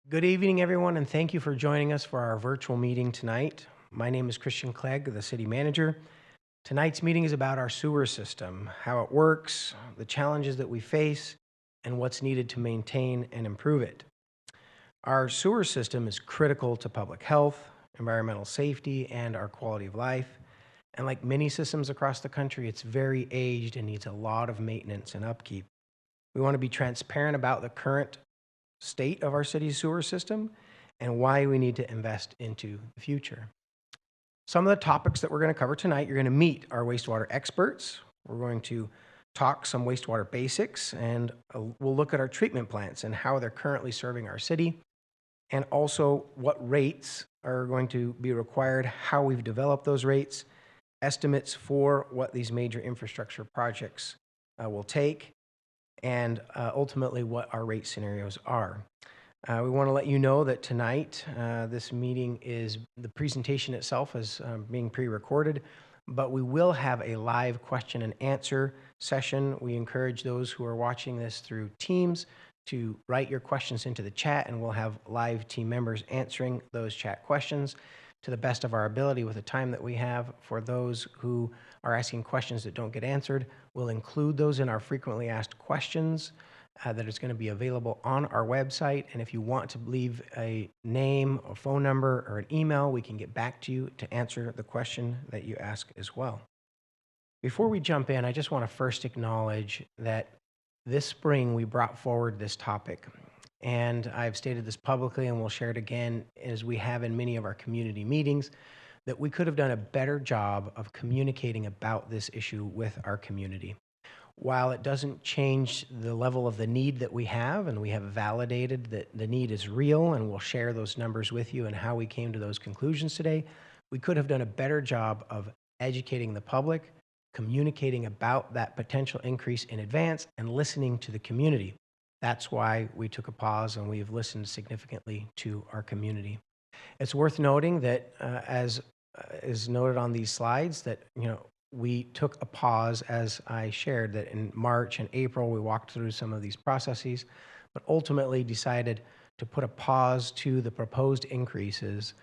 Good evening, everyone, and thank you for joining us for our virtual meeting tonight. My name is Christian Clegg, the city manager. Tonight's meeting is about our sewer system, how it works, the challenges that we face, and what's needed to maintain and improve it. Our sewer system is critical to public health, environmental safety, and our quality of life. And like many systems across the country, it's very aged and needs a lot of maintenance and upkeep. We want to be transparent about the current state of our city's sewer system and why we need to invest into the future. Some of the topics that we're going to cover tonight, you're going to meet our wastewater experts. We're going to talk some wastewater basics, and we'll look at our treatment plants and how they're currently serving our city, and also what rates are going to be required, how we've developed those rates, estimates for what these major infrastructure projects will take, and ultimately what our rate scenarios are. We want to let you know that tonight, this meeting the presentation itself is being pre-recorded, but we will have a live question and answer session. We encourage those who are watching this through Teams to write your questions into the chat, and we'll have live team members answering those chat questions to the best of our ability with the time that we have. For those who are asking questions that don't get answered, we'll include those in our frequently asked questions that is going to be available on our website. And if you want to leave a name, a phone number, or an email, we can get back to you to answer the question that you ask as well. Before we jump in, I just want to first acknowledge that this spring we brought forward this topic. And I've stated this publicly and we'll share it again as we have in many of our community meetings, that we could have done a better job of communicating about this issue with our community. While it doesn't change the level of the need that we have, and we have validated that the need is real, and we'll share those numbers with you and how we came to those conclusions today, we could have done a better job of educating the public, communicating about that potential increase in advance, and listening to the community. That's why we took a pause and we've listened significantly to our community. It's worth noting that, as is noted on these slides, that we took a pause, as I shared, that in March and April we walked through some of these processes, but ultimately decided to put a pause to the proposed increases.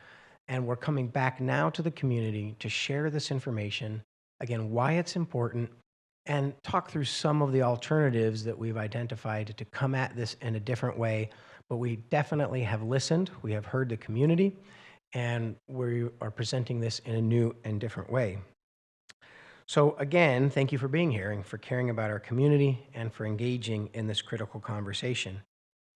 And we're coming back now to the community to share this information, again, why it's important, and talk through some of the alternatives that we've identified to come at this in a different way. But we definitely have listened, we have heard the community, and we are presenting this in a new and different way. So again, thank you for being here and for caring about our community and for engaging in this critical conversation.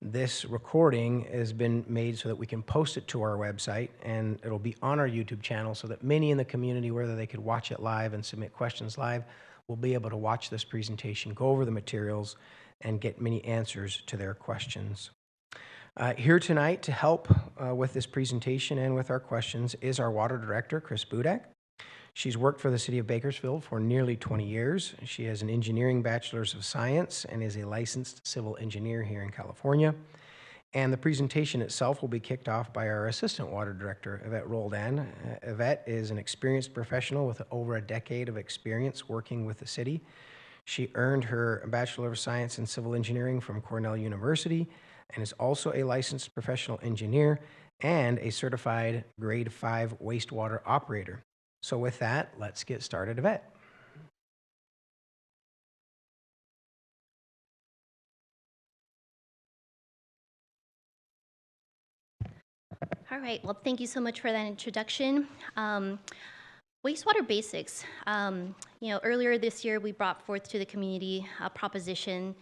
This recording has been made so that we can post it to our website, and it'll be on our YouTube channel so that many in the community, whether they could watch it live and submit questions live, will be able to watch this presentation, go over the materials, and get many answers to their questions. Here tonight to help with this presentation and with our questions is our Water Director, Chris Budak. She's worked for the City of Bakersfield for nearly 20 years. She has an engineering bachelor's of science and is a licensed civil engineer here in California. And the presentation itself will be kicked off by our Assistant Water Director, Yvette Roldan. Yvette is an experienced professional with over a decade of experience working with the city. She earned her Bachelor of Science in Civil Engineering from Cornell University and is also a licensed professional engineer and a certified Grade 5 wastewater operator. So with that, let's get started, Yvette. All right, well, thank you so much for that introduction. Wastewater basics. Earlier this year, we brought forth to the community a proposition,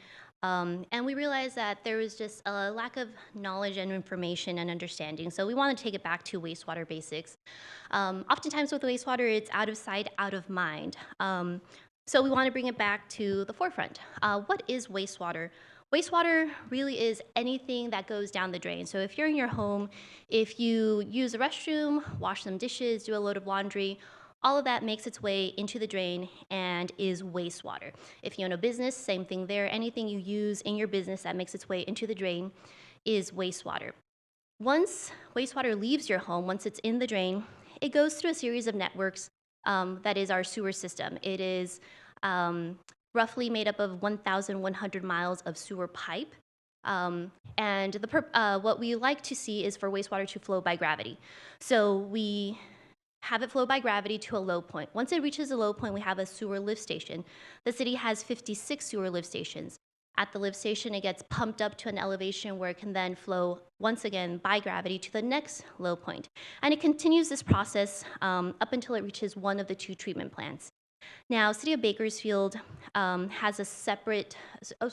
and we realized that there was just a lack of knowledge and information and understanding. So we want to take it back to wastewater basics. Oftentimes with wastewater, it's out of sight, out of mind. So we want to bring it back to the forefront. What is wastewater? Wastewater really is anything that goes down the drain. So if you're in your home, if you use a restroom, wash some dishes, do a load of laundry, all of that makes its way into the drain and is wastewater. If you own a business, same thing there. Anything you use in your business that makes its way into the drain is wastewater. Once wastewater leaves your home, once it's in the drain, it goes through a series of networks that is our sewer system. It is roughly made up of 1,100 miles of sewer pipe. And what we like to see is for wastewater to flow by gravity. So we have it flow by gravity to a low point. Once it reaches a low point, we have a sewer lift station. The city has 56 sewer lift stations. At the lift station, it gets pumped up to an elevation where it can then flow once again by gravity to the next low point. And it continues this process up until it reaches one of the two treatment plants. Now, City of Bakersfield has a separate,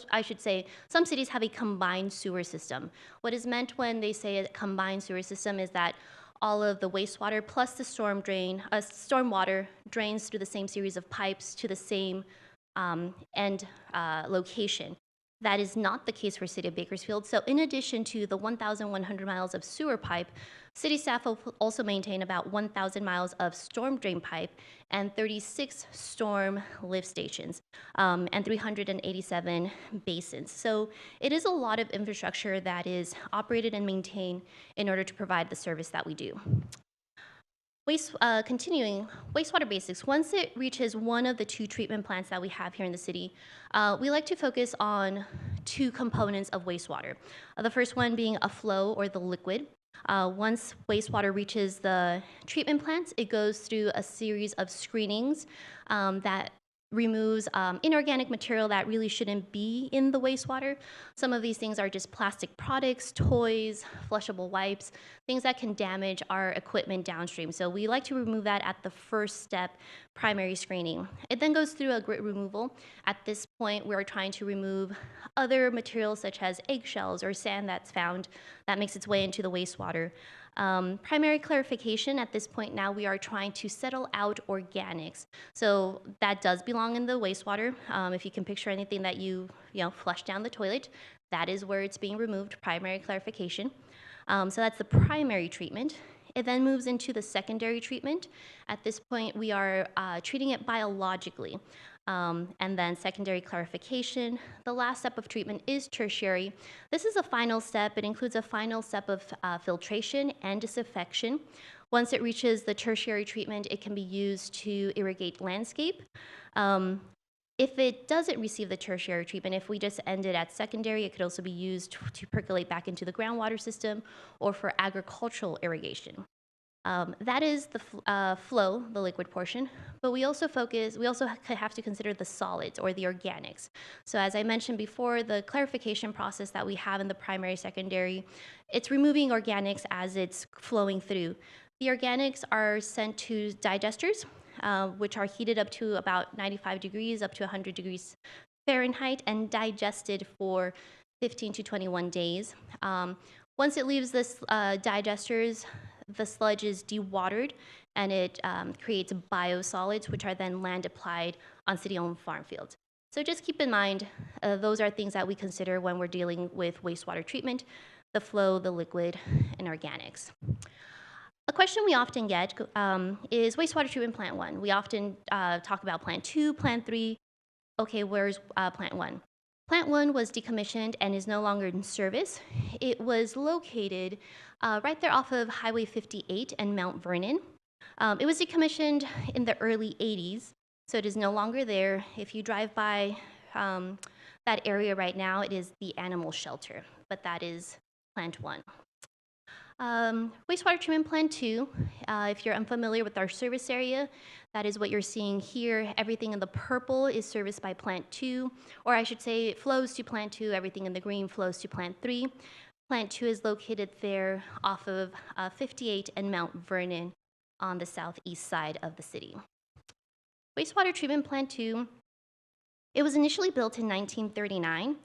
I should say, some cities have a combined sewer system. What is meant when they say a combined sewer system is that all of the wastewater plus the stormwater drains through the same series of pipes to the same end location. That is not the case for City of Bakersfield. So in addition to the 1,100 miles of sewer pipe, city staff will also maintain about 1,000 miles of storm drain pipe and 36 storm lift stations and 387 basins. So it is a lot of infrastructure that is operated and maintained in order to provide the service that we do. Continuing, wastewater basics. Once it reaches one of the two treatment plants that we have here in the city, we like to focus on two components of wastewater. The first one being a flow or the liquid. Once wastewater reaches the treatment plants, it goes through a series of screenings that removes inorganic material that really shouldn't be in the wastewater. Some of these things are just plastic products, toys, flushable wipes, things that can damage our equipment downstream. So we like to remove that at the first step, primary screening. It then goes through a grit removal. At this point, we're trying to remove other materials such as eggshells or sand that's found that makes its way into the wastewater. Primary clarification, at this point now we are trying to settle out organics. So that does belong in the wastewater. If you can picture anything that you flush down the toilet, that is where it's being removed, primary clarification. So that's the primary treatment. It then moves into the secondary treatment. At this point, we are treating it biologically. And then secondary clarification. The last step of treatment is tertiary. This is a final step. It includes a final step of filtration and disinfection. Once it reaches the tertiary treatment, it can be used to irrigate landscape. If it doesn't receive the tertiary treatment, if we just end it at secondary, it could also be used to percolate back into the groundwater system or for agricultural irrigation. That is the flow, the liquid portion, but we also have to consider the solids or the organics. So as I mentioned before, the clarification process that we have in the primary, secondary, it's removing organics as it's flowing through. The organics are sent to digesters, which are heated up to about 95 degrees, up to 100 degrees Fahrenheit, and digested for 15 to 21 days. Once it leaves this digesters, the sludge is dewatered and it creates biosolids, which are then land applied on city-owned farm fields. So just keep in mind, those are things that we consider when we're dealing with wastewater treatment, the flow, the liquid, and organics. A question we often get is wastewater treatment plant 1. We often talk about plant 2, plant 3. Okay, where's plant 1? Plant 1 was decommissioned and is no longer in service. It was located right there off of Highway 58 and Mount Vernon. It was decommissioned in the early 80s, so it is no longer there. If you drive by that area right now, it is the animal shelter, but that is plant 1. Wastewater treatment plant 2, if you're unfamiliar with our service area, that is what you're seeing here. Everything in the purple is serviced by plant 2, or I should say it flows to plant 2. Everything in the green flows to plant 3. Plant 2 is located there off of 58 and Mount Vernon on the southeast side of the city. Wastewater treatment plant 2, it was initially built in 1939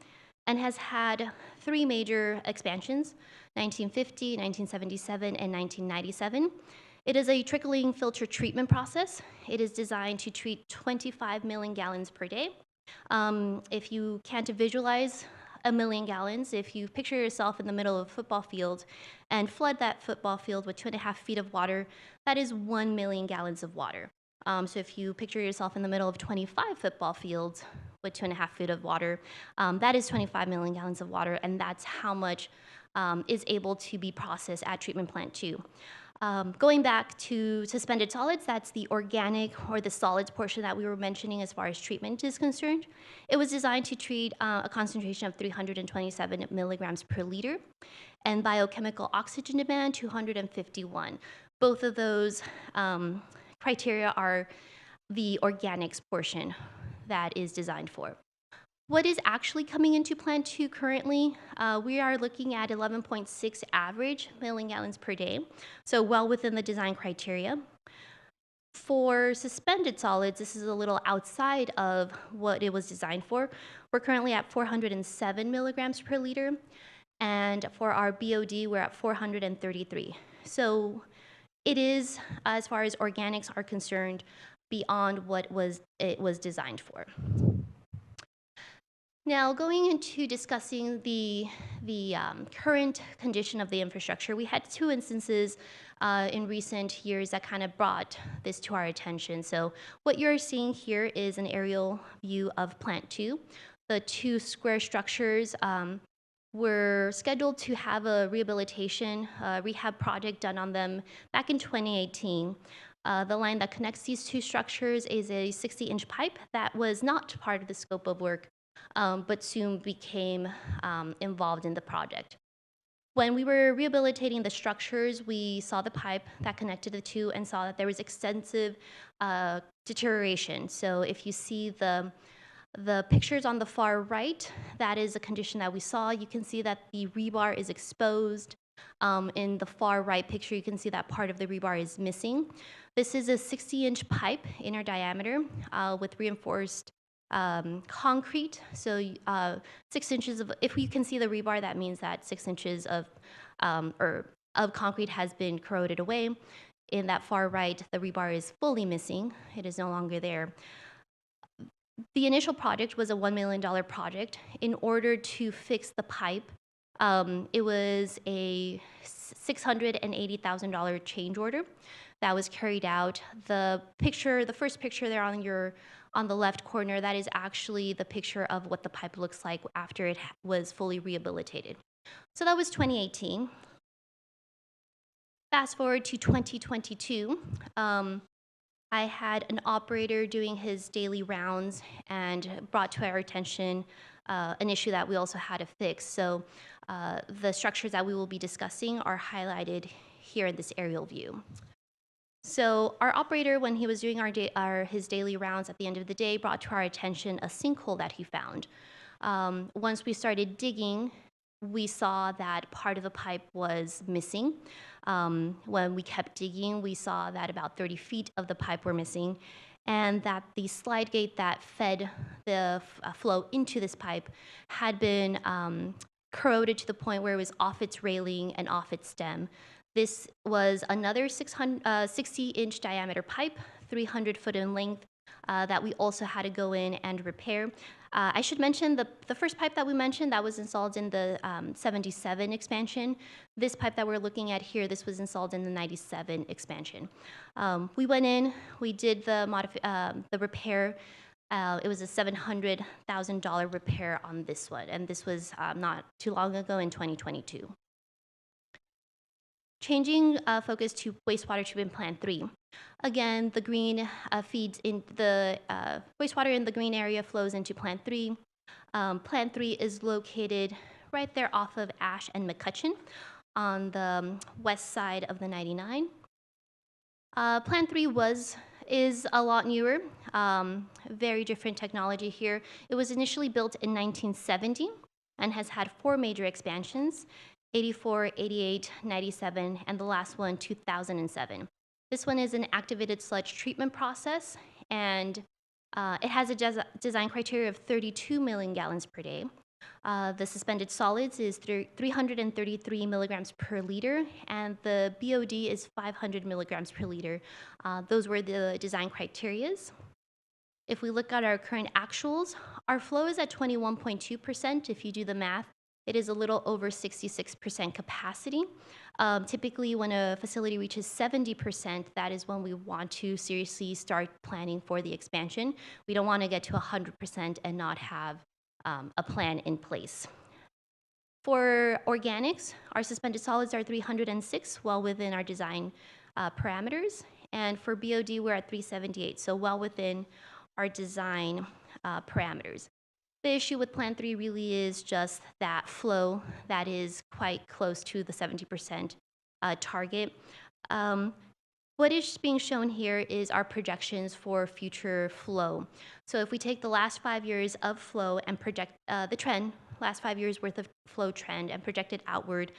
and has had 3 major expansions, 1950, 1977, and 1997. It is a trickling filter treatment process. It is designed to treat 25 million gallons per day. If you can't visualize 1 million gallons, if you picture yourself in the middle of a football field and flood that football field with 2.5 feet of water, that is 1 million gallons of water. So if you picture yourself in the middle of 25 football fields with 2.5 feet of water, that is 25 million gallons of water, and that's how much is able to be processed at treatment plant 2. Going back to suspended solids, that's the organic or the solids portion that we were mentioning as far as treatment is concerned. It was designed to treat a concentration of 327 milligrams per liter and biochemical oxygen demand 251. Both of those criteria are the organics portion that is designed for. What is actually coming into Plant 2 currently? We are looking at 11.6 average million gallons per day, so well within the design criteria. For suspended solids, this is a little outside of what it was designed for. We're currently at 407 milligrams per liter, and for our BOD, we're at 433. So it is, as far as organics are concerned, beyond what it was designed for. Now, going into discussing the current condition of the infrastructure, we had two instances in recent years that kind of brought this to our attention. So what you're seeing here is an aerial view of Plant 2. The two square structures were scheduled to have a rehabilitation rehab project done on them back in 2018. The line that connects these two structures is a 60-inch pipe that was not part of the scope of work, but soon became involved in the project. When we were rehabilitating the structures, we saw the pipe that connected the two and saw that there was extensive deterioration. So if you see the pictures on the far right, that is a condition that we saw. You can see that the rebar is exposed. In the far right picture, you can see that part of the rebar is missing. This is a 60-inch pipe, inner diameter, with reinforced concrete. So 6 inches of, if you can see the rebar, that means that 6 inches of concrete has been corroded away. In that far right, the rebar is fully missing. It is no longer there. The initial project was a $1 million project. In order to fix the pipe, it was a $680,000 change order that was carried out. The first picture there on the left corner, that is actually the picture of what the pipe looks like after it was fully rehabilitated. So that was 2018. Fast forward to 2022. I had an operator doing his daily rounds and brought to our attention an issue that we also had to fix. So the structures that we will be discussing are highlighted here in this aerial view. So our operator, when he was doing his daily rounds at the end of the day, brought to our attention a sinkhole that he found. Once we started digging, we saw that part of the pipe was missing. When we kept digging, we saw that about 30 feet of the pipe were missing, and that the slide gate that fed the flow into this pipe had been corroded to the point where it was off its railing and off its stem. This was another 60-inch diameter pipe, 300 foot in length, that we also had to go in and repair. I should mention the first pipe that we mentioned that was installed in the 77 expansion. This pipe that we're looking at here, this was installed in the 97 expansion. We went in, we did the repair. It was a $700,000 repair on this one, and this was not too long ago in 2022. Changing focus to wastewater treatment plant 3. Again, the green feeds in the wastewater in the green area flows into plant 3. Plant 3 is located right there off of Ash and McCutcheon on the west side of the 99. Plant 3 is a lot newer, very different technology here. It was initially built in 1970 and has had 4 major expansions. 84, 88, 97, and the last one, 2007. This one is an activated sludge treatment process, and it has a design criteria of 32 million gallons per day. The suspended solids is 333 milligrams per liter, and the BOD is 500 milligrams per liter. Those were the design criterias. If we look at our current actuals, our flow is at 21.2%. If you do the math, it is a little over 66% capacity. Typically, when a facility reaches 70%, that is when we want to seriously start planning for the expansion. We don't want to get to 100% and not have a plan in place. For organics, our suspended solids are 306, well within our design parameters. And for BOD, we're at 378, so well within our design parameters. The issue with Plan 3 really is just that flow that is quite close to the 70% target. What is being shown here is our projections for future flow. So if we take the last 5 years of flow and project the trend, last 5 years worth of flow trend and project it outward,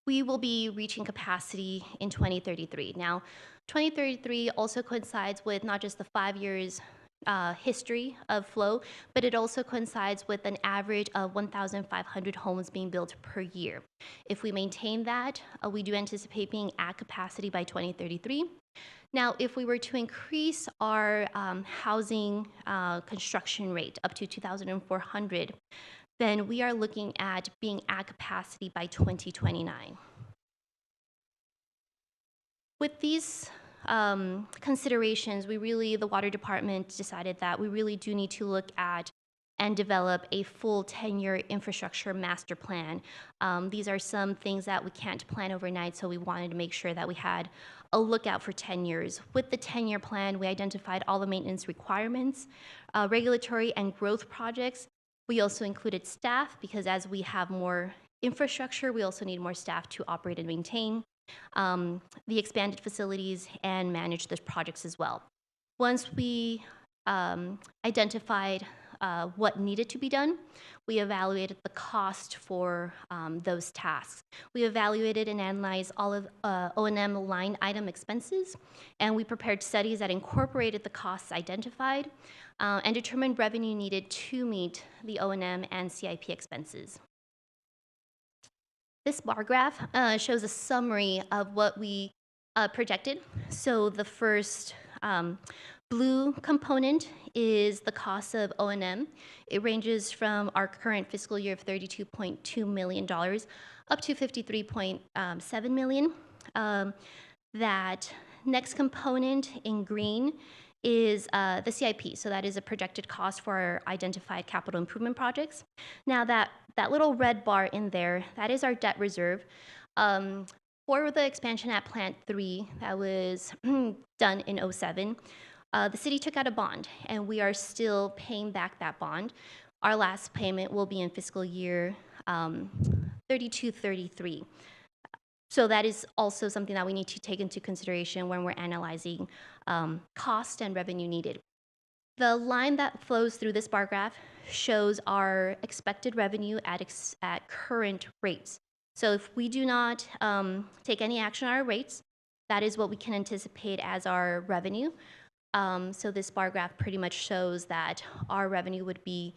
we will be reaching capacity in 2033. Now, 2033 also coincides with not just the 5 years history of flow, but it also coincides with an average of 1,500 homes being built per year. If we maintain that, we do anticipate being at capacity by 2033. Now, if we were to increase our housing construction rate up to 2,400, then we are looking at being at capacity by 2029. With these considerations, the water department decided that we really do need to look at and develop a full 10-year infrastructure master plan. These are some things that we can't plan overnight, so we wanted to make sure that we had a lookout for 10 years. With the 10-year plan, we identified all the maintenance requirements, regulatory and growth projects. We also included staff, because as we have more infrastructure, we also need more staff to operate and maintain the expanded facilities and manage the projects as well. Once we identified what needed to be done, we evaluated the cost for those tasks. We evaluated and analyzed all of O&M line item expenses, and we prepared studies that incorporated the costs identified and determined revenue needed to meet the O&M and CIP expenses. This bar graph shows a summary of what we projected. So the first blue component is the cost of O&M. It ranges from our current fiscal year of $32.2 million up to $53.7 million. That next component in green is the CIP. So that is a projected cost for our identified capital improvement projects. Now that little red bar in there, that is our debt reserve. For the expansion at Plant 3 that was done in 2007, the city took out a bond, and we are still paying back that bond. Our last payment will be in fiscal year 32-33. So that is also something that we need to take into consideration when we're analyzing cost and revenue needed. The line that flows through this bar graph shows our expected revenue at current rates. So if we do not take any action on our rates, that is what we can anticipate as our revenue. So this bar graph pretty much shows that our revenue would be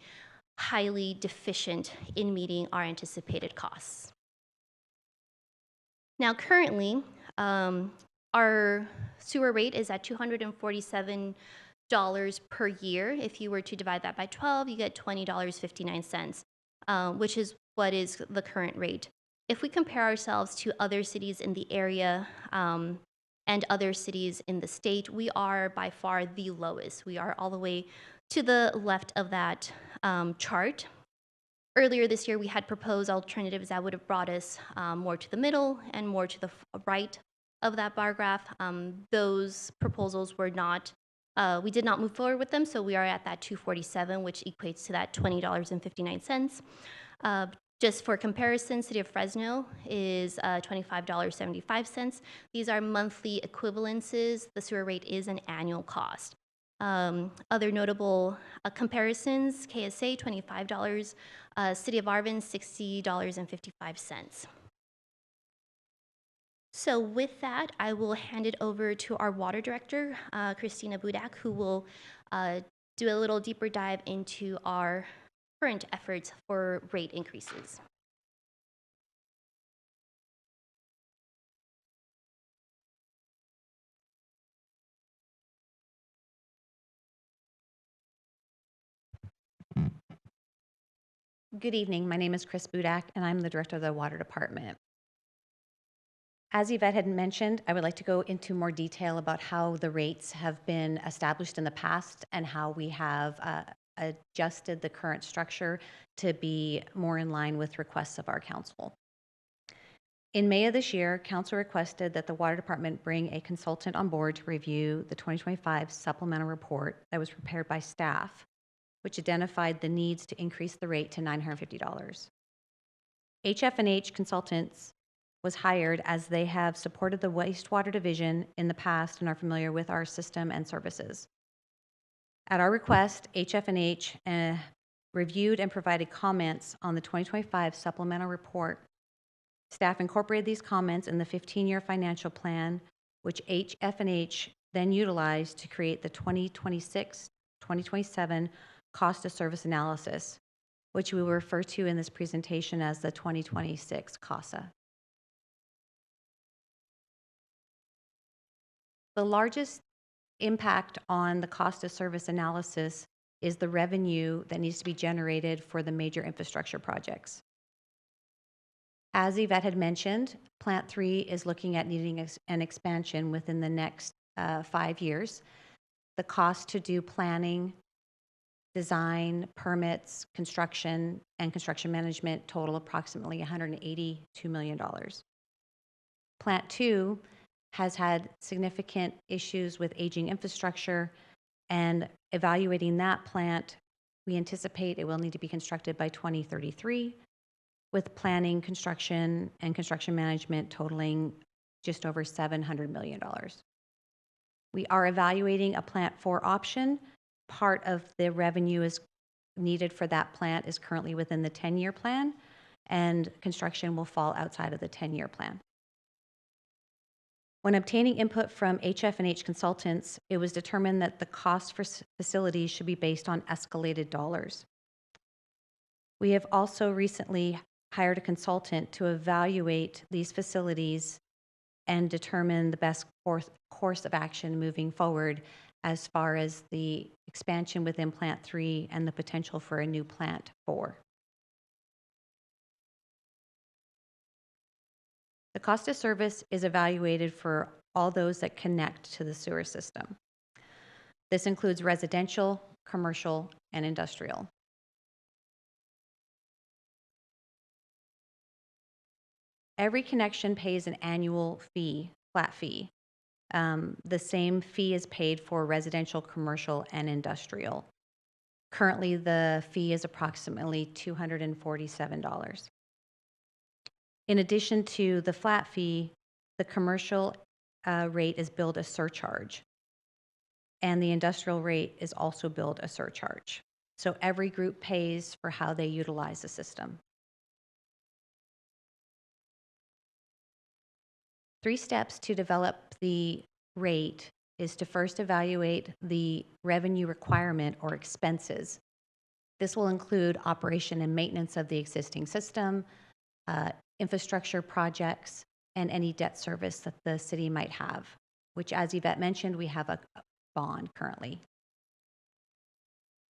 highly deficient in meeting our anticipated costs. Now, currently, our sewer rate is at $247 per year. If you were to divide that by 12, you get $20.59, which is what is the current rate. If we compare ourselves to other cities in the area and other cities in the state, we are by far the lowest. We are all the way to the left of that chart. Earlier this year, we had proposed alternatives that would have brought us more to the middle and more to the right of that bar graph. Those proposals were not, we did not move forward with them, so we are at that 247, which equates to that $20.59. Just for comparison, City of Fresno is $25.75. These are monthly equivalences. The sewer rate is an annual cost. Other notable comparisons, KSA, $25, City of Arvin, $60.55. So with that, I will hand it over to our water director, Christina Budak, who will do a little deeper dive into our current efforts for rate increases. Good evening. My name is Chris Budak, and I'm the Director of the Water Department. As Yvette had mentioned, I would like to go into more detail about how the rates have been established in the past and how we have adjusted the current structure to be more in line with requests of our council. In May of this year, council requested that the Water Department bring a consultant on board to review the 2025 supplemental report that was prepared by staff, which identified the needs to increase the rate to $950. HF&H Consultants was hired as they have supported the wastewater division in the past and are familiar with our system and services. At our request, HF&H reviewed and provided comments on the 2025 supplemental report. Staff incorporated these comments in the 15-year financial plan, which HF&H then utilized to create the 2026-2027 cost of service analysis, which we will refer to in this presentation as the 2026 CASA. The largest impact on the cost of service analysis is the revenue that needs to be generated for the major infrastructure projects. As Yvette had mentioned, Plant 3 is looking at needing an expansion within the next 5 years. The cost to do planning, design, permits, construction, and construction management total approximately $182 million. Plant 2 has had significant issues with aging infrastructure, and evaluating that plant, we anticipate it will need to be constructed by 2033, with planning, construction, and construction management totaling just over $700 million. We are evaluating a Plant 4 option. Part of the revenue is needed for that plant is currently within the 10-year plan, and construction will fall outside of the 10-year plan. When obtaining input from HF&H Consultants, it was determined that the cost for facilities should be based on escalated dollars. We have also recently hired a consultant to evaluate these facilities and determine the best course of action moving forward as far as the expansion within Plant 3 and the potential for a new Plant 4. The cost of service is evaluated for all those that connect to the sewer system. This includes residential, commercial, and industrial. Every connection pays an annual fee, flat fee. The same fee is paid for residential, commercial, and industrial. Currently, the fee is approximately $247. In addition to the flat fee, the commercial rate is billed a surcharge, and the industrial rate is also billed a surcharge. So every group pays for how they utilize the system. 3 steps to develop the rate is to first evaluate the revenue requirement or expenses. This will include operation and maintenance of the existing system, infrastructure projects, and any debt service that the city might have, which, as Yvette mentioned, we have a bond currently.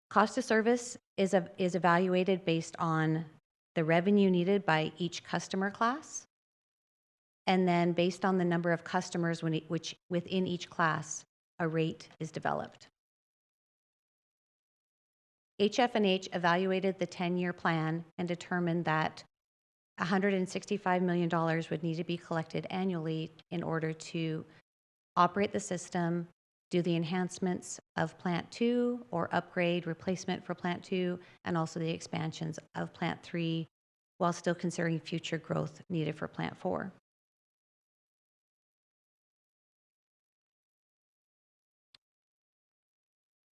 Cost of service is evaluated based on the revenue needed by each customer class, and then based on the number of customers which within each class, a rate is developed. HF&H evaluated the 10-year plan and determined that $165 million would need to be collected annually in order to operate the system, do the enhancements of Plant 2 or upgrade, replacement for Plant 2, and also the expansions of Plant 3, while still considering future growth needed for Plant 4.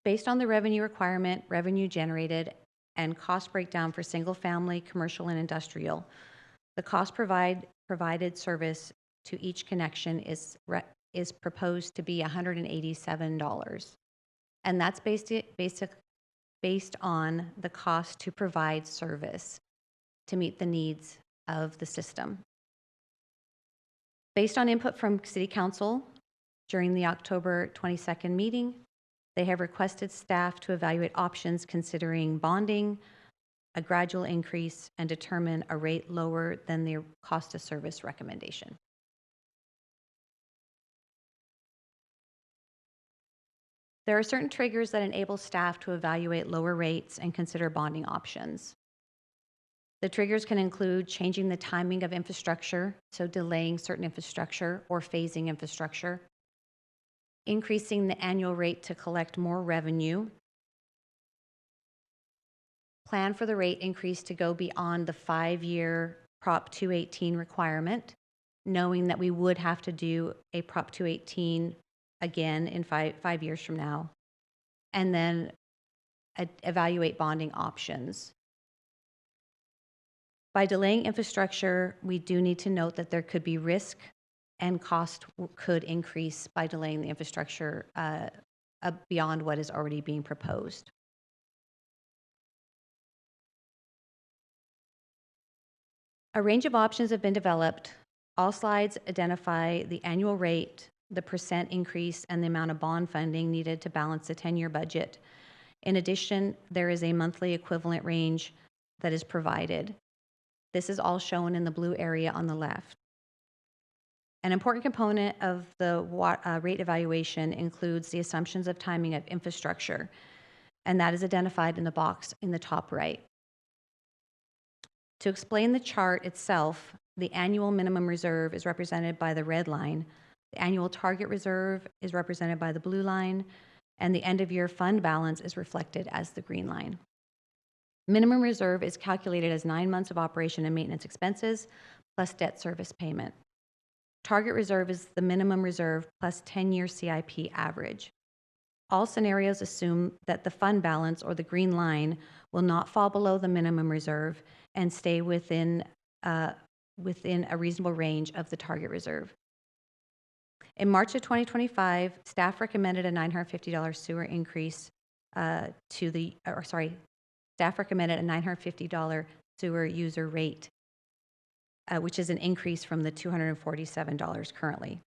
Based on the revenue requirement, revenue generated, and cost breakdown for single-family, commercial, and industrial, the cost provided service to each connection is proposed to be $187, and that's based on the cost to provide service to meet the needs of the system. Based on input from City Council during the October 22nd meeting, they have requested staff to evaluate options considering bonding, a gradual increase, and determine a rate lower than the cost of service recommendation. There are certain triggers that enable staff to evaluate lower rates and consider bonding options. The triggers can include changing the timing of infrastructure, so delaying certain infrastructure or phasing infrastructure, increasing the annual rate to collect more revenue, plan for the rate increase to go beyond the 5-year Prop 218 requirement, knowing that we would have to do a Prop 218 again in five years from now, and then evaluate bonding options. By delaying infrastructure, we do need to note that there could be risk and cost could increase by delaying the infrastructure beyond what is already being proposed. A range of options have been developed. All slides identify the annual rate, the percent increase, and the amount of bond funding needed to balance the 10-year budget. In addition, there is a monthly equivalent range that is provided. This is all shown in the blue area on the left. An important component of the rate evaluation includes the assumptions of timing of infrastructure, and that is identified in the box in the top right. To explain the chart itself, the annual minimum reserve is represented by the red line, the annual target reserve is represented by the blue line, and the end-of-year fund balance is reflected as the green line. Minimum reserve is calculated as 9 months of operation and maintenance expenses plus debt service payment. Target reserve is the minimum reserve plus 10-year CIP average. All scenarios assume that the fund balance, or the green line, will not fall below the minimum reserve and stay within a reasonable range of the target reserve. In March of 2025, staff recommended a $950 sewer increase staff recommended a $950 sewer user rate, which is an increase from the $247 currently.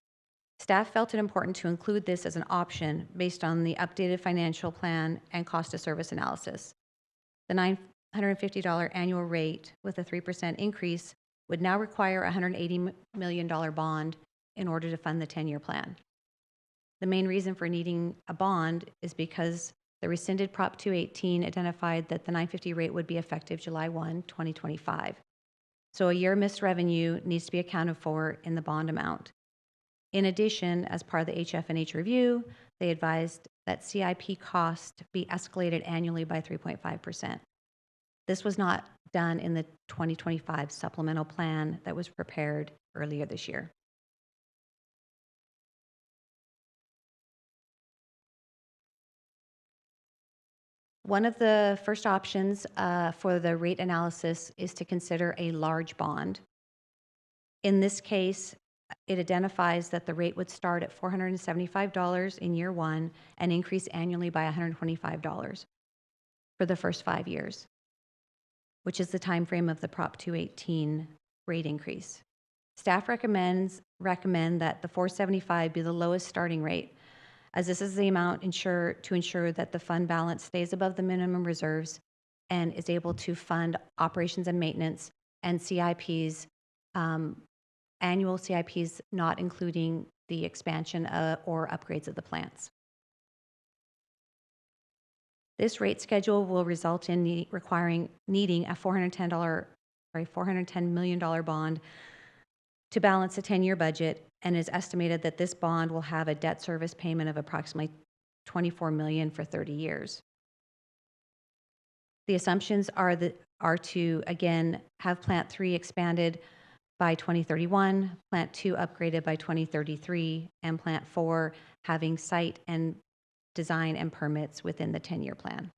Staff felt it important to include this as an option based on the updated financial plan and cost of service analysis. The $950 annual rate with a 3% increase would now require a $180 million bond in order to fund the 10-year plan. The main reason for needing a bond is because the rescinded Prop 218 identified that the $950 rate would be effective July 1, 2025. So a year missed revenue needs to be accounted for in the bond amount. In addition, as part of the HF&H review, they advised that CIP cost be escalated annually by 3.5%. This was not done in the 2025 supplemental plan that was prepared earlier this year. One of the first options for the rate analysis is to consider a large bond. In this case, it identifies that the rate would start at $475 in year one and increase annually by $125 for the first 5 years, which is the time frame of the Prop 218 rate increase. Staff recommend that the $475 be the lowest starting rate, as this is the amount to ensure that the fund balance stays above the minimum reserves and is able to fund operations and maintenance and CIPs, annual CIPs, not including the expansion or upgrades of the plants. This rate schedule will result in needing a $410 million bond to balance a 10-year budget, and is estimated that this bond will have a debt service payment of approximately $24 million for 30 years. The assumptions are to, again, have Plant 3 expanded by 2031, Plant 2 upgraded by 2033, and Plant 4 having site and design and permits within the 10-year plan.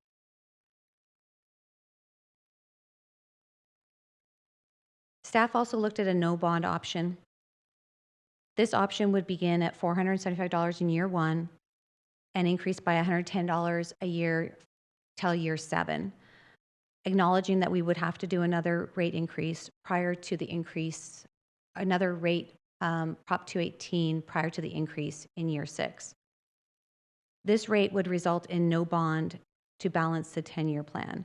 Staff also looked at a no bond option. This option would begin at $475 in year one and increase by $110 a year till year 7, acknowledging that we would have to do another rate increase prior to the increase, another rate Prop 218 prior to the increase in year 6. This rate would result in no bond to balance the 10-year plan.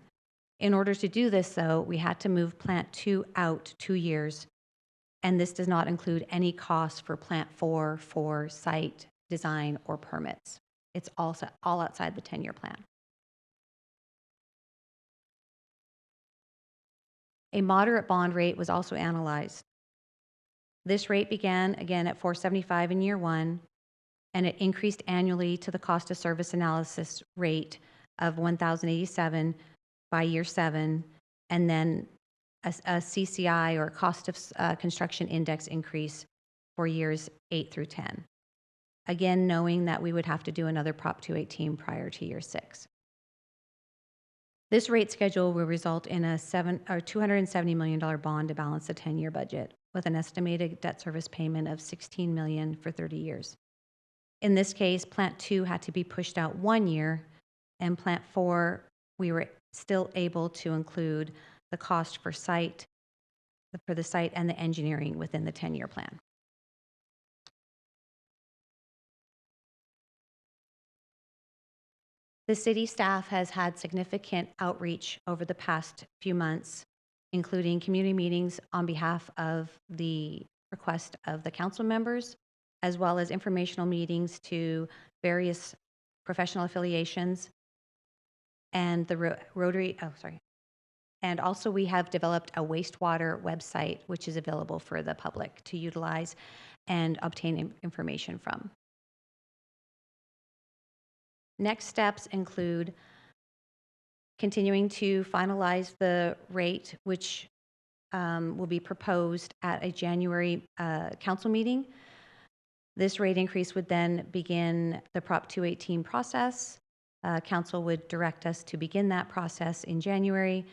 In order to do this, though, we had to move Plant 2 out 2 years, and this does not include any costs for Plant 4 for site, design, or permits. It's all outside the 10-year plan. A moderate bond rate was also analyzed. This rate began again at $475 in year 1, and it increased annually to the cost of service analysis rate of $1,087 by year 7, and then a CCI, or cost of construction index, increase for years 8 through 10. Again, knowing that we would have to do another Prop 218 prior to year 6. This rate schedule will result in a $270 million bond to balance the 10-year budget, with an estimated debt service payment of $16 million for 30 years. In this case, Plant 2 had to be pushed out 1 year, and Plant 4, we were still able to include the cost for the site and the engineering within the 10-year plan. The city staff has had significant outreach over the past few months, including community meetings on behalf of the request of the council members, as well as informational meetings to various professional affiliations and the Rotary, And also we have developed a wastewater website, which is available for the public to utilize and obtain information from. Next steps include continuing to finalize the rate, which will be proposed at a January council meeting. This rate increase would then begin the Prop 218 process. Council would direct us to begin that process in January.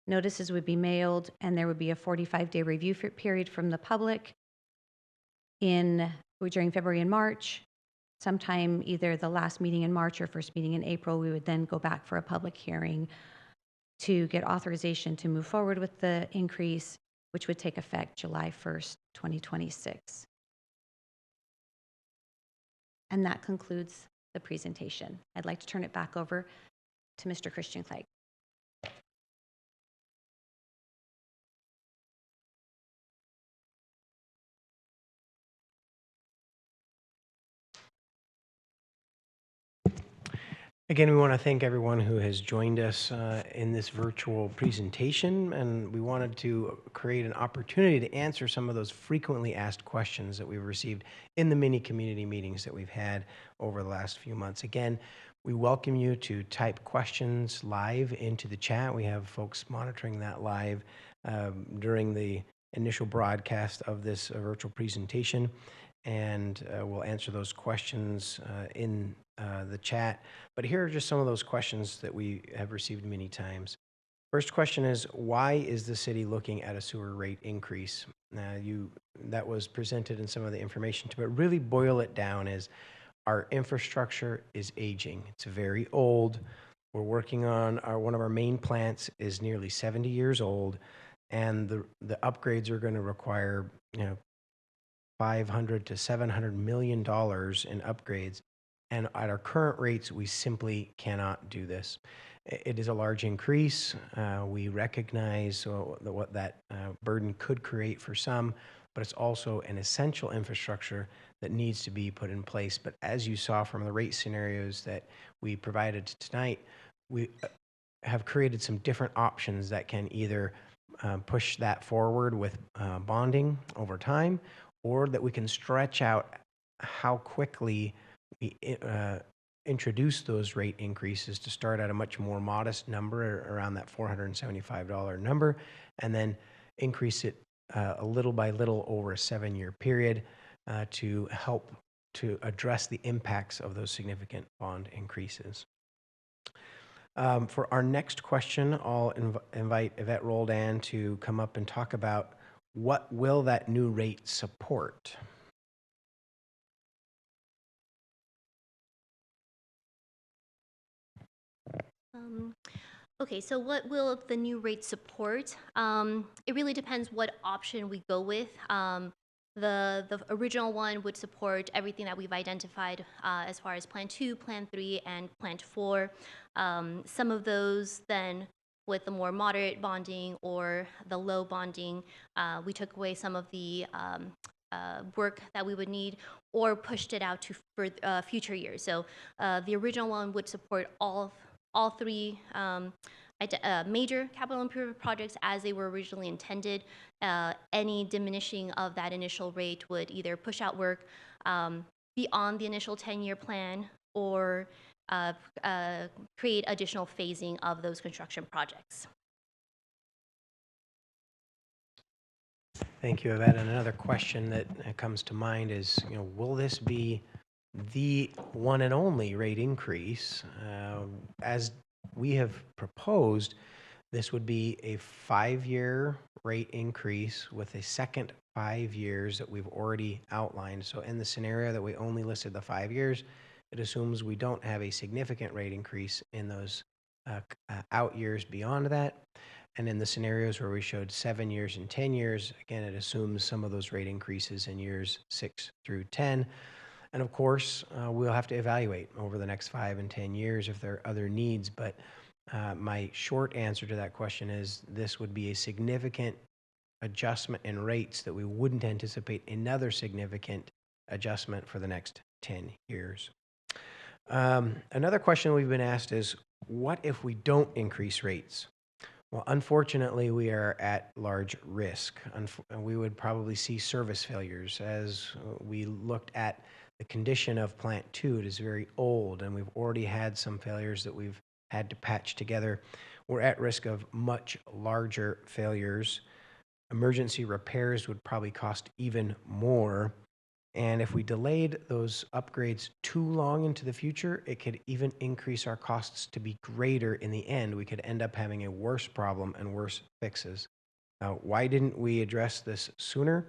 Notices would be mailed, and there would be a 45-day review period from the public during February and March. Sometime either the last meeting in March or first meeting in April, we would then go back for a public hearing to get authorization to move forward with the increase, which would take effect July 1st, 2026. And that concludes the presentation. I'd like to turn it back over to Mr. Christian Clegg. Again, we want to thank everyone who has joined us in this virtual presentation, and we wanted to create an opportunity to answer some of those frequently asked questions that we've received in the many community meetings that we've had over the last few months. Again, we welcome you to type questions live into the chat. We have folks monitoring that live during the initial broadcast of this virtual presentation, and we'll answer those questions in the chat. But here are just some of those questions that we have received many times. First question is, why is the city looking at a sewer rate increase? That was presented in some of the information, but really boil it down is our infrastructure is aging. It's very old. We're working on one of our main plants is nearly 70 years old, and the upgrades are going to require $500 to $700 million in upgrades. And at our current rates, we simply cannot do this. It is a large increase. We recognize what that burden could create for some, but it's also an essential infrastructure that needs to be put in place. But as you saw from the rate scenarios that we provided tonight, we have created some different options that can either push that forward with bonding over time, or that we can stretch out how quickly we introduce those rate increases to start at a much more modest number, around that $475 number, and then increase it a little by little over a 7-year period to help to address the impacts of those significant bond increases. For our next question, I'll invite Yvette Roldan to come up and talk about what will that new rate support. Okay, so what will the new rate support? It really depends what option we go with. The original one would support everything that we've identified as far as Plan 2, Plan 3, and Plan 4. Some of those then with the more moderate bonding or the low bonding. We took away some of the work that we would need or pushed it out to for future years. So the original one would support all three major capital improvement projects as they were originally intended. Any diminishing of that initial rate would either push out work beyond the initial 10-year plan or create additional phasing of those construction projects. Thank you, Yvette. And another question that comes to mind is, will this be the one and only rate increase? As we have proposed, this would be a 5-year rate increase with a second 5 years that we've already outlined. So in the scenario that we only listed the 5 years, it assumes we don't have a significant rate increase in those out years beyond that. And in the scenarios where we showed 7 years and 10 years, again, it assumes some of those rate increases in years 6 through 10. And of course, we'll have to evaluate over the next 5 and 10 years if there are other needs. But my short answer to that question is this would be a significant adjustment in rates that we wouldn't anticipate another significant adjustment for the next 10 years. Another question we've been asked is, what if we don't increase rates? Well, unfortunately, we are at large risk. We would probably see service failures. As we looked at the condition of Plant 2, it is very old, and we've already had some failures that we've had to patch together. We're at risk of much larger failures. Emergency repairs would probably cost even more. And if we delayed those upgrades too long into the future, it could even increase our costs to be greater in the end. We could end up having a worse problem and worse fixes. Why didn't we address this sooner?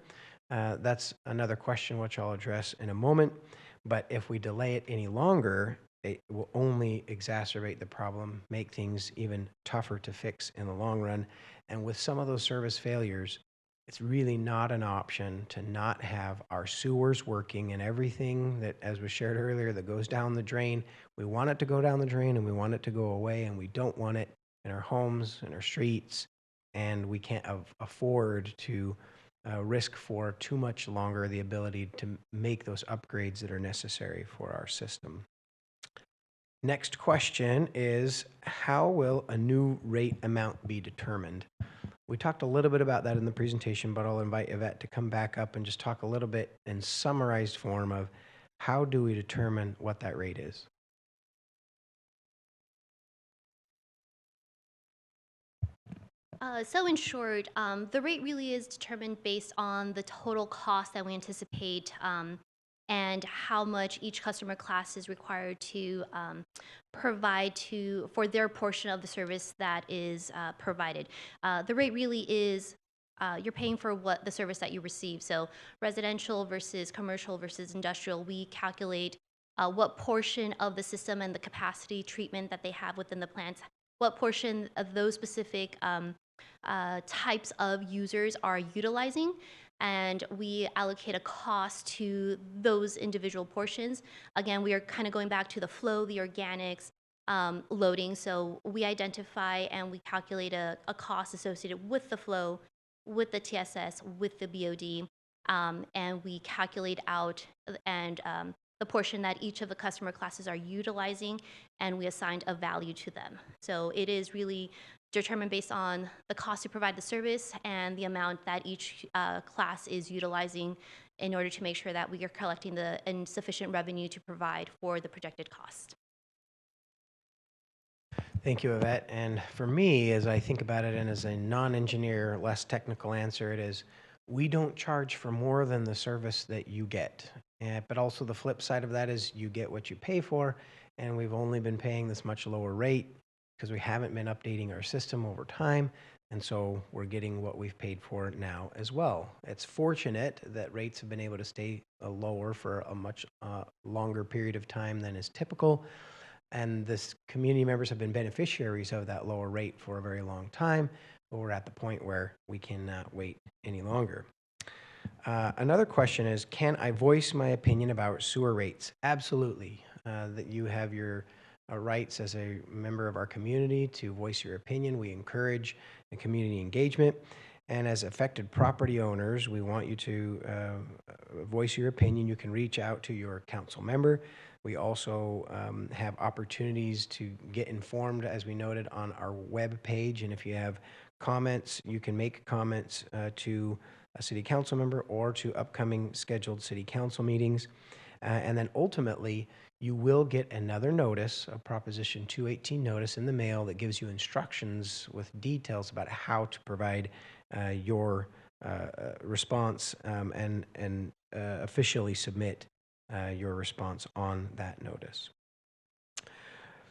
That's another question which I'll address in a moment. But if we delay it any longer, it will only exacerbate the problem, make things even tougher to fix in the long run. And with some of those service failures, it's really not an option to not have our sewers working, and everything that, as was shared earlier, that goes down the drain. We want it to go down the drain and we want it to go away, and we don't want it in our homes, in our streets, and we can't afford to risk for too much longer the ability to make those upgrades that are necessary for our system. Next question is, how will a new rate amount be determined? We talked a little bit about that in the presentation, but I'll invite Yvette to come back up and just talk a little bit in summarized form of how do we determine what that rate is. So in short, the rate really is determined based on the total cost that we anticipate and how much each customer class is required to provide for their portion of the service that is provided. The rate really is you're paying for what the service that you receive. So residential versus commercial versus industrial, we calculate what portion of the system and the capacity treatment that they have within the plants, what portion of those specific types of users are utilizing, and we allocate a cost to those individual portions. Again, we are kind of going back to the flow, the organics, loading. So we identify and we calculate a cost associated with the flow, with the TSS, with the BOD, and we calculate out and the portion that each of the customer classes are utilizing, and we assigned a value to them. So it is really determined based on the cost to provide the service and the amount that each class is utilizing in order to make sure that we are collecting the sufficient revenue to provide for the projected cost. Thank you, Yvette. And for me, as I think about it, and as a non-engineer, less technical answer, it is we don't charge for more than the service that you get. But also the flip side of that is you get what you pay for, and we've only been paying this much lower rate because we haven't been updating our system over time, and so we're getting what we've paid for now as well. It's fortunate that rates have been able to stay lower for a much longer period of time than is typical, and this community members have been beneficiaries of that lower rate for a very long time, but we're at the point where we cannot wait any longer. Another question is, can I voice my opinion about sewer rates? Absolutely. That you have your rights as a member of our community to voice your opinion. We encourage the community engagement. And as affected property owners, we want you to voice your opinion. You can reach out to your council member. We also have opportunities to get informed, as we noted, on our web page. And if you have comments, you can make comments to a city council member or to upcoming scheduled city council meetings. And then ultimately, you will get another notice, a Proposition 218 notice in the mail that gives you instructions with details about how to provide your response and officially submit your response on that notice.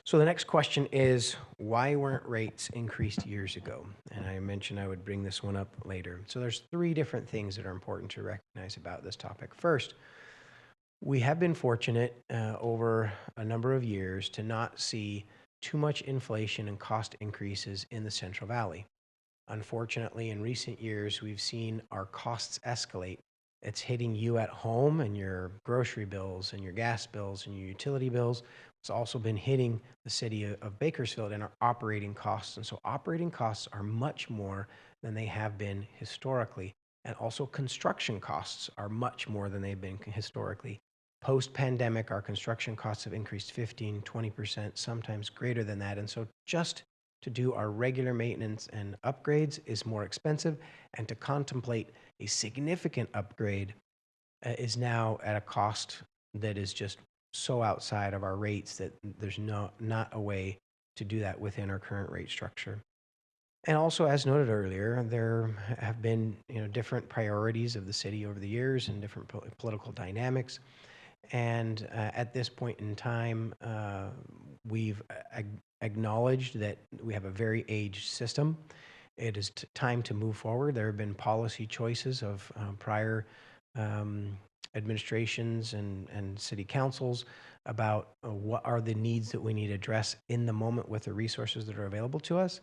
So the next question is, why weren't rates increased years ago? And I mentioned I would bring this one up later. So there's 3 different things that are important to recognize about this topic. First, we have been fortunate over a number of years to not see too much inflation and cost increases in the Central Valley. Unfortunately, in recent years, we've seen our costs escalate. It's hitting you at home and your grocery bills and your gas bills and your utility bills. It's also been hitting the city of Bakersfield in our operating costs. And so operating costs are much more than they have been historically. And also construction costs are much more than they've been historically. Post-pandemic, our construction costs have increased 15, 20%, sometimes greater than that. And so just to do our regular maintenance and upgrades is more expensive, and to contemplate a significant upgrade is now at a cost that is just so outside of our rates that there's not a way to do that within our current rate structure. And also, as noted earlier, there have been different priorities of the city over the years and different political dynamics. And at this point in time, we've acknowledged that we have a very aged system. It is time to move forward. There have been policy choices of prior administrations and city councils about what are the needs that we need to address in the moment with the resources that are available to us.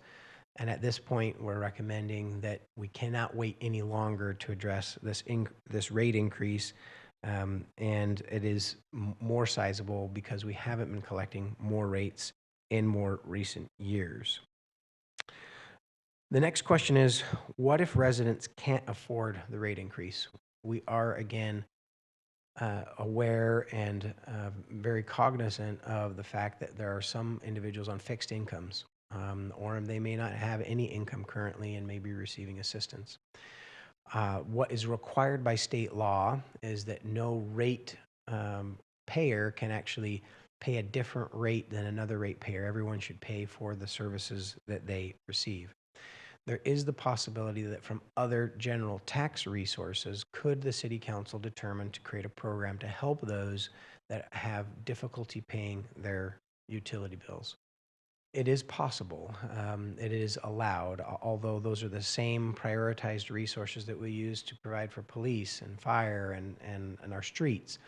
And at this point, we're recommending that we cannot wait any longer to address this rate increase. And it is more sizable because we haven't been collecting more rates in more recent years. The next question is, what if residents can't afford the rate increase? We are, again, aware and very cognizant of the fact that there are some individuals on fixed incomes, or they may not have any income currently and may be receiving assistance. What is required by state law is that no rate payer can actually pay a different rate than another rate payer. Everyone should pay for the services that they receive. There is the possibility that from other general tax resources, could the city council determine to create a program to help those that have difficulty paying their utility bills? It is possible. It is allowed, although those are the same prioritized resources that we use to provide for police and fire and our streets.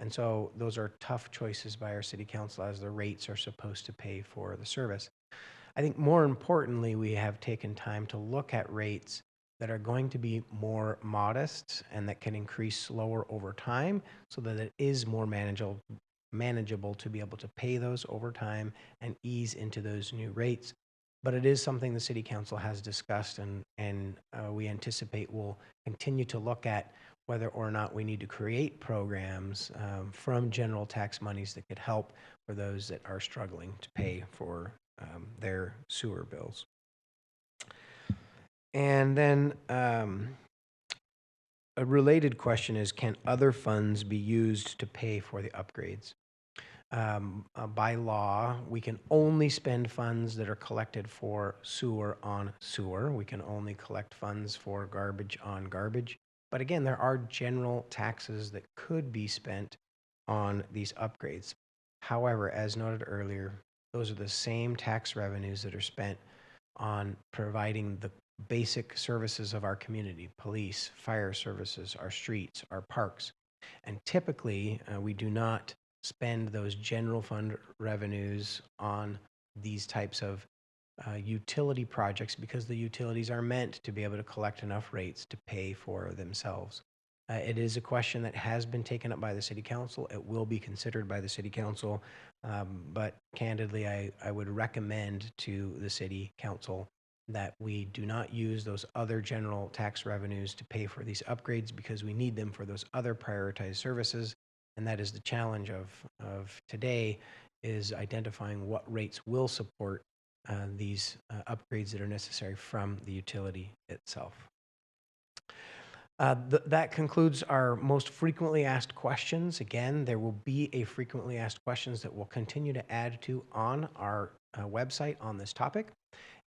And so those are tough choices by our city council as the rates are supposed to pay for the service. I think more importantly, we have taken time to look at rates that are going to be more modest and that can increase slower over time so that it is more manageable to be able to pay those over time and ease into those new rates. But it is something the City Council has discussed, and we anticipate we'll continue to look at whether or not we need to create programs from general tax monies that could help for those that are struggling to pay for their sewer bills. And then a related question is, can other funds be used to pay for the upgrades? By law, we can only spend funds that are collected for sewer on sewer. We can only collect funds for garbage on garbage. But again, there are general taxes that could be spent on these upgrades. However, as noted earlier, those are the same tax revenues that are spent on providing the basic services of our community: police, fire services, our streets, our parks. And typically, we do not spend those general fund revenues on these types of utility projects because the utilities are meant to be able to collect enough rates to pay for themselves. It is a question that has been taken up by the City Council. It will be considered by the City Council, but candidly, I would recommend to the City Council that we do not use those other general tax revenues to pay for these upgrades because we need them for those other prioritized services. And that is the challenge of today, is identifying what rates will support these upgrades that are necessary from the utility itself. That concludes our most frequently asked questions. Again, there will be a frequently asked questions that we'll continue to add to on our website on this topic.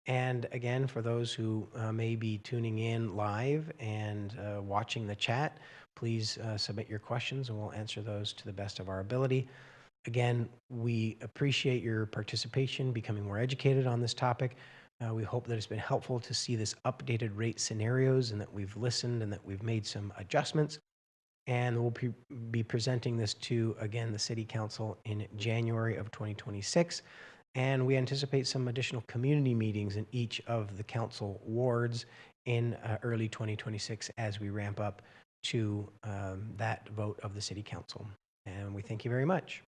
And again, for those who may be tuning in live and watching the chat, please submit your questions and we'll answer those to the best of our ability. Again, we appreciate your participation, becoming more educated on this topic. We hope that it's been helpful to see this updated rate scenarios and that we've listened and that we've made some adjustments. And we'll be presenting this to, again, the City Council in January of 2026. And we anticipate some additional community meetings in each of the council wards in early 2026 as we ramp up to that vote of the City Council. And we thank you very much.